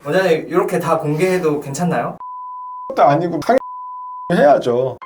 원장님 이렇게 다 공개해도 괜찮나요? 것도 아니고 해야죠.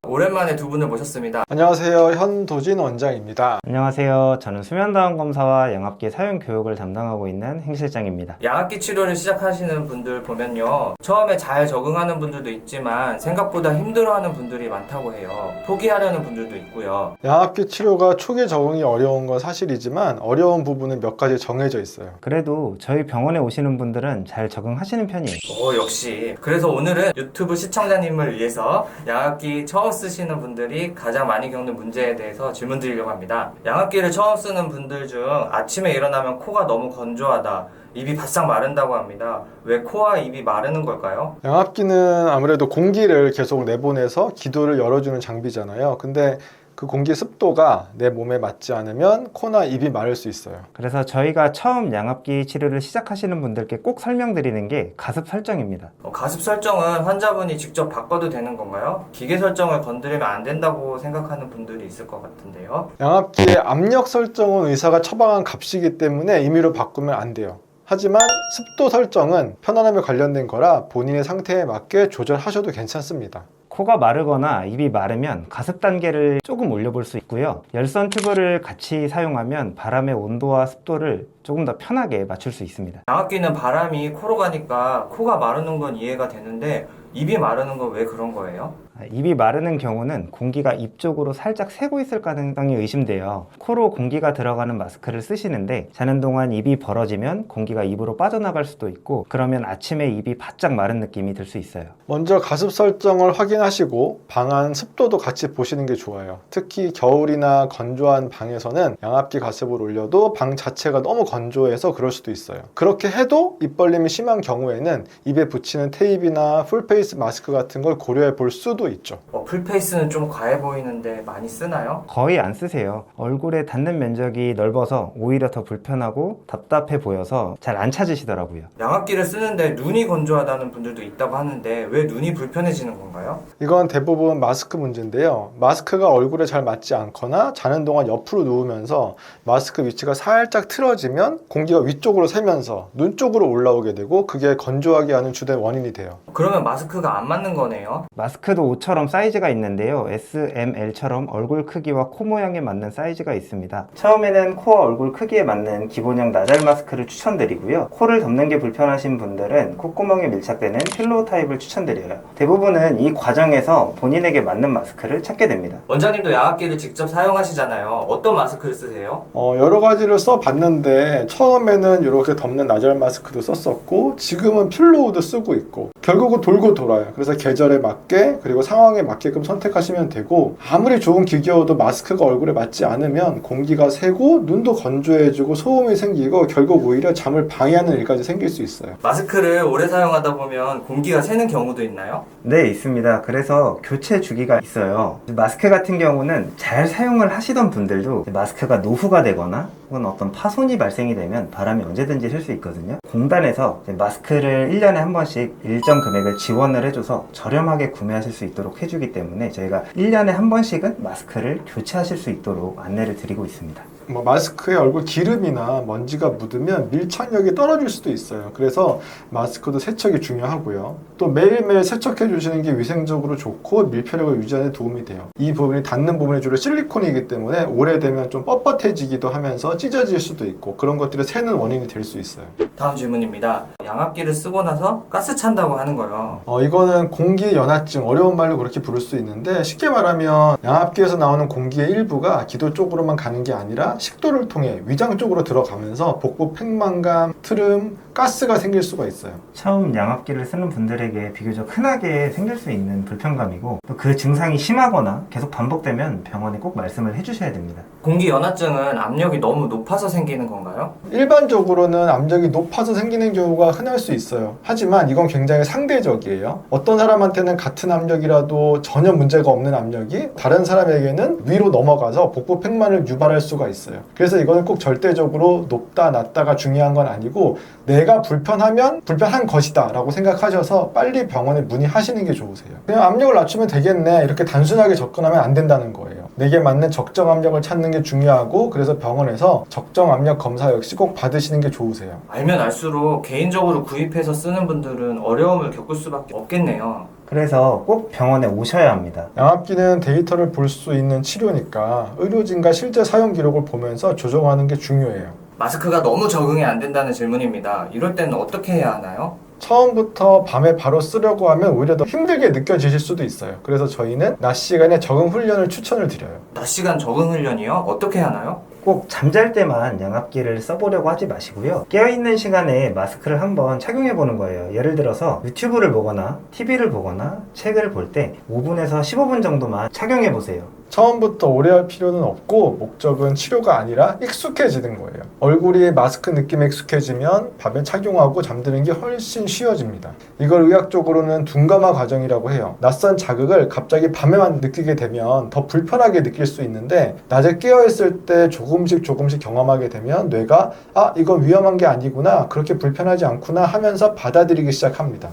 오랜만에 두 분을 모셨습니다. 안녕하세요. 현도진 원장입니다. 안녕하세요. 저는 수면다운 검사와 양압기 사용 교육을 담당하고 있는 행 실장입니다. 양압기 치료를 시작하시는 분들 보면요, 처음에 잘 적응하는 분들도 있지만 생각보다 힘들어하는 분들이 많다고 해요. 포기하려는 분들도 있고요. 양압기 치료가 초기 적응이 어려운 건 사실이지만 어려운 부분은 몇 가지 정해져 있어요. 그래도 저희 병원에 오시는 분들은 잘 적응하시는 편이에요. 역시. 그래서 오늘은 유튜브 시청자님을 위해서 양압기 처음 쓰시는 분들이 가장 많이 겪는 문제에 대해서 질문 드리려고 합니다. 양압기를 처음 쓰는 분들 중 아침에 일어나면 코가 너무 건조하다, 입이 바싹 마른다고 합니다. 왜 코와 입이 마르는 걸까요? 양압기는 아무래도 공기를 계속 내보내서 기도를 열어주는 장비잖아요. 근데 그 공기 습도가 내 몸에 맞지 않으면 코나 입이 마를 수 있어요. 그래서 저희가 처음 양압기 치료를 시작하시는 분들께 꼭 설명드리는 게 가습 설정입니다. 가습 설정은 환자분이 직접 바꿔도 되는 건가요? 기계 설정을 건드리면 안 된다고 생각하는 분들이 있을 것 같은데요. 양압기의 압력 설정은 의사가 처방한 값이기 때문에 임의로 바꾸면 안 돼요. 하지만 습도 설정은 편안함에 관련된 거라 본인의 상태에 맞게 조절하셔도 괜찮습니다. 코가 마르거나 입이 마르면 가습 단계를 조금 올려볼 수 있고요. 열선 튜브를 같이 사용하면 바람의 온도와 습도를 조금 더 편하게 맞출 수 있습니다. 양압기는 바람이 코로 가니까 코가 마르는 건 이해가 되는데 입이 마르는 건 왜 그런 거예요? 입이 마르는 경우는 공기가 입 쪽으로 살짝 새고 있을 가능성이 의심돼요. 코로 공기가 들어가는 마스크를 쓰시는데 자는 동안 입이 벌어지면 공기가 입으로 빠져나갈 수도 있고, 그러면 아침에 입이 바짝 마른 느낌이 들 수 있어요. 먼저 가습 설정을 확인하시고 방 안 습도도 같이 보시는 게 좋아요. 특히 겨울이나 건조한 방에서는 양압기 가습을 올려도 방 자체가 너무 건조해서 그럴 수도 있어요. 그렇게 해도 입 벌림이 심한 경우에는 입에 붙이는 테이프나 풀페이스 마스크 같은 걸 고려해 볼 수도 있죠. 풀페이스는 좀 과해 보이는데 많이 쓰나요? 거의 안 쓰세요. 얼굴에 닿는 면적이 넓어서 오히려 더 불편하고 답답해 보여서 잘 안 찾으시더라고요. 양압기를 쓰는데 눈이 건조하다는 분들도 있다고 하는데 왜 눈이 불편해지는 건가요? 이건 대부분 마스크 문제인데요. 마스크가 얼굴에 잘 맞지 않거나 자는 동안 옆으로 누우면서 마스크 위치가 살짝 틀어지면 공기가 위쪽으로 새면서 눈 쪽으로 올라오게 되고 그게 건조하게 하는 주된 원인이 돼요. 그러면 마스크가 안 맞는 거네요? 마스크도 옷처럼 사이즈가 있는데요. S, M, L처럼 얼굴 크기와 코 모양에 맞는 사이즈가 있습니다. 처음에는 코와 얼굴 크기에 맞는 기본형 나잘 마스크를 추천드리고요. 코를 덮는 게 불편하신 분들은 콧구멍에 밀착되는 필로우 타입을 추천드려요. 대부분은 이 과정에서 본인에게 맞는 마스크를 찾게 됩니다. 원장님도 양압기를 직접 사용하시잖아요. 어떤 마스크를 쓰세요? 여러 가지를 써봤는데 처음에는 이렇게 덮는 나잘 마스크도 썼었고 지금은 필로우도 쓰고 있고 결국은 돌고 돌아요. 그래서 계절에 맞게 그리고 상황에 맞게끔 선택하시면 되고, 아무리 좋은 기계여도 마스크가 얼굴에 맞지 않으면 공기가 새고 눈도 건조해지고 소음이 생기고 결국 오히려 잠을 방해하는 일까지 생길 수 있어요. 마스크를 오래 사용하다 보면 공기가 새는 경우도 있나요? 네, 있습니다. 그래서 교체 주기가 있어요. 마스크 같은 경우는 잘 사용을 하시던 분들도 마스크가 노후가 되거나 혹은 어떤 파손이 발생이 되면 바람이 언제든지 셀 수 있거든요. 공단에서 마스크를 1년에 한 번씩 일정 금액을 지원을 해줘서 저렴하게 구매하실 수 있도록 해주기 때문에 저희가 1년에 한 번씩은 마스크를 교체하실 수 있도록 안내를 드리고 있습니다. 마스크에 얼굴 기름이나 먼지가 묻으면 밀착력이 떨어질 수도 있어요. 그래서 마스크도 세척이 중요하고요. 또 매일매일 세척해 주시는 게 위생적으로 좋고 밀폐력을 유지하는 데 도움이 돼요. 이 부분이 닿는 부분이 주로 실리콘이기 때문에 오래되면 좀 뻣뻣해지기도 하면서 찢어질 수도 있고 그런 것들이 새는 원인이 될 수 있어요. 다음 질문입니다. 양압기를 쓰고 나서 가스 찬다고 하는 거예요. 이거는 공기 연화증, 어려운 말로 그렇게 부를 수 있는데 쉽게 말하면 양압기에서 나오는 공기의 일부가 기도 쪽으로만 가는 게 아니라 식도를 통해 위장 쪽으로 들어가면서 복부 팽만감, 트름, 가스가 생길 수가 있어요. 처음 양압기를 쓰는 분들에게 비교적 흔하게 생길 수 있는 불편감이고, 또 그 증상이 심하거나 계속 반복되면 병원에 꼭 말씀을 해주셔야 됩니다. 공기 연화증은 압력이 너무 높아서 생기는 건가요? 일반적으로는 압력이 높아서 생기는 경우가 흔할 수 있어요. 하지만 이건 굉장히 상대적이에요. 어떤 사람한테는 같은 압력이라도 전혀 문제가 없는 압력이 다른 사람에게는 위로 넘어가서 복부 팽만을 유발할 수가 있어요. 그래서 이거는 꼭 절대적으로 높다 낮다가 중요한 건 아니고 내가 불편하면 불편한 것이다 라고 생각하셔서 빨리 병원에 문의하시는 게 좋으세요. 그냥 압력을 낮추면 되겠네 이렇게 단순하게 접근하면 안 된다는 거예요. 내게 맞는 적정 압력을 찾는 게 중요하고, 그래서 병원에서 적정 압력 검사 역시 꼭 받으시는 게 좋으세요. 알면 알수록 개인적으로 구입해서 쓰는 분들은 어려움을 겪을 수밖에 없겠네요. 그래서 꼭 병원에 오셔야 합니다. 양압기는 데이터를 볼 수 있는 치료니까 의료진과 실제 사용 기록을 보면서 조정하는 게 중요해요. 마스크가 너무 적응이 안 된다는 질문입니다. 이럴 때는 어떻게 해야 하나요? 처음부터 밤에 바로 쓰려고 하면 오히려 더 힘들게 느껴지실 수도 있어요. 그래서 저희는 낮 시간에 적응 훈련을 추천을 드려요. 낮 시간 적응 훈련이요? 어떻게 하나요? 꼭 잠잘 때만 양압기를 써보려고 하지 마시고요. 깨어있는 시간에 마스크를 한번 착용해 보는 거예요. 예를 들어서 유튜브를 보거나 TV를 보거나 책을 볼 때 5분에서 15분 정도만 착용해 보세요. 처음부터 오래 할 필요는 없고, 목적은 치료가 아니라 익숙해지는 거예요. 얼굴이 마스크 느낌에 익숙해지면 밤에 착용하고 잠드는 게 훨씬 쉬워집니다. 이걸 의학적으로는 둔감화 과정이라고 해요. 낯선 자극을 갑자기 밤에만 느끼게 되면 더 불편하게 느낄 수 있는데, 낮에 깨어있을 때 조금씩 경험하게 되면 뇌가 이건 위험한 게 아니구나, 그렇게 불편하지 않구나 하면서 받아들이기 시작합니다.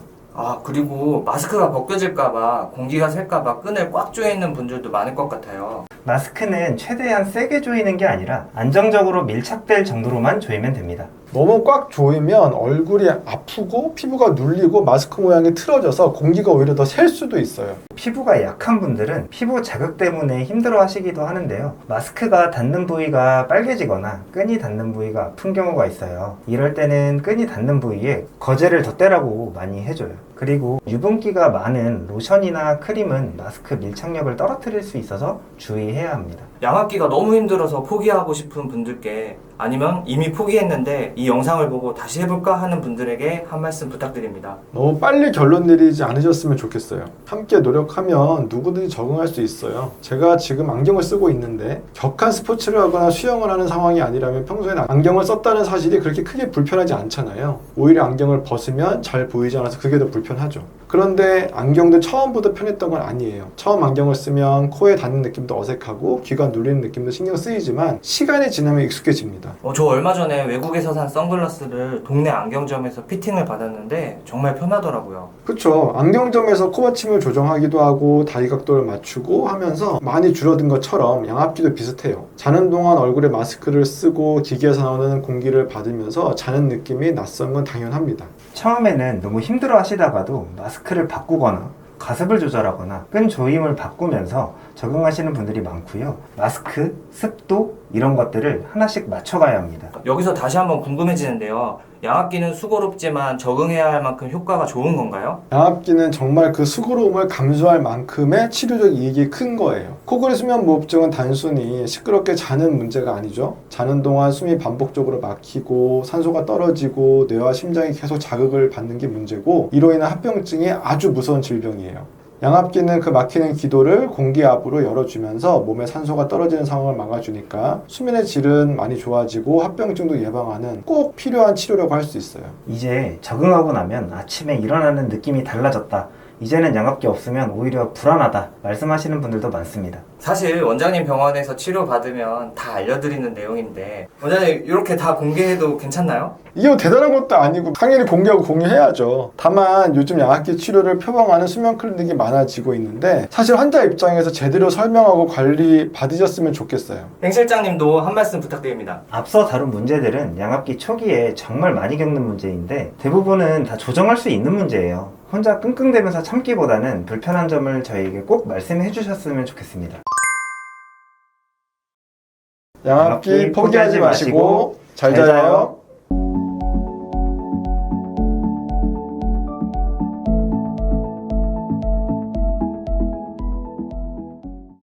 그리고 마스크가 벗겨질까봐, 공기가 셀까봐 끈을 꽉 조여있는 분들도 많을 것 같아요. 마스크는 최대한 세게 조이는 게 아니라 안정적으로 밀착될 정도로만 조이면 됩니다. 너무 꽉 조이면 얼굴이 아프고 피부가 눌리고 마스크 모양이 틀어져서 공기가 오히려 더 셀 수도 있어요. 피부가 약한 분들은 피부 자극 때문에 힘들어 하시기도 하는데요. 마스크가 닿는 부위가 빨개지거나 끈이 닿는 부위가 아픈 경우가 있어요. 이럴 때는 끈이 닿는 부위에 거즈를 덧대라고 많이 해줘요. 그리고 유분기가 많은 로션이나 크림은 마스크 밀착력을 떨어뜨릴 수 있어서 주의해야 합니다. 양압기가 너무 힘들어서 포기하고 싶은 분들께, 아니면 이미 포기했는데 이 영상을 보고 다시 해볼까 하는 분들에게 한 말씀 부탁드립니다. 너무 빨리 결론 내리지 않으셨으면 좋겠어요. 함께 노력하면 누구든지 적응할 수 있어요. 제가 지금 안경을 쓰고 있는데 격한 스포츠를 하거나 수영을 하는 상황이 아니라면 평소에는 안경을 썼다는 사실이 그렇게 크게 불편하지 않잖아요. 오히려 안경을 벗으면 잘 보이지 않아서 그게 더 불편하죠. 그런데 안경도 처음부터 편했던 건 아니에요. 처음 안경을 쓰면 코에 닿는 느낌도 어색하고 귀가 눌리는 느낌도 신경 쓰이지만 시간이 지나면 익숙해집니다. 저 얼마 전에 외국에서 산 선글라스를 동네 안경점에서 피팅을 받았는데 정말 편하더라고요. 그쵸. 안경점에서 코받침을 조정하기도 하고 다리 각도를 맞추고 하면서 많이 줄어든 것처럼 양압기도 비슷해요. 자는 동안 얼굴에 마스크를 쓰고 기계에서 나오는 공기를 받으면서 자는 느낌이 낯선 건 당연합니다. 처음에는 너무 힘들어 하시다가도 마스크를 바꾸거나 가습을 조절하거나 끈 조임을 바꾸면서 적응하시는 분들이 많고요. 마스크, 습도 이런 것들을 하나씩 맞춰가야 합니다. 여기서 다시 한번 궁금해지는데요. 양압기는 수고롭지만 적응해야 할 만큼 효과가 좋은 건가요? 양압기는 정말 그 수고로움을 감수할 만큼의 치료적 이익이 큰 거예요. 코골이 수면무호흡증은 단순히 시끄럽게 자는 문제가 아니죠. 자는 동안 숨이 반복적으로 막히고 산소가 떨어지고 뇌와 심장이 계속 자극을 받는 게 문제고, 이로 인한 합병증이 아주 무서운 질병이에요. 양압기는 그 막히는 기도를 공기압으로 열어주면서 몸에 산소가 떨어지는 상황을 막아주니까 수면의 질은 많이 좋아지고 합병증도 예방하는 꼭 필요한 치료라고 할 수 있어요. 이제 적응하고 나면 아침에 일어나는 느낌이 달라졌다. 이제는 양압기 없으면 오히려 불안하다 말씀하시는 분들도 많습니다. 사실 원장님 병원에서 치료받으면 다 알려드리는 내용인데, 원장님 이렇게 다 공개해도 괜찮나요? 이게 뭐 대단한 것도 아니고 당연히 공개하고 공유해야죠. 다만 요즘 양압기 치료를 표방하는 수면 클리닉이 많아지고 있는데, 사실 환자 입장에서 제대로 설명하고 관리 받으셨으면 좋겠어요. 행 실장님도 한 말씀 부탁드립니다. 앞서 다룬 문제들은 양압기 초기에 정말 많이 겪는 문제인데 대부분은 다 조정할 수 있는 문제예요. 혼자 끙끙대면서 참기보다는 불편한 점을 저희에게 꼭 말씀해 주셨으면 좋겠습니다. 양압기 포기하지 마시고 잘 자요.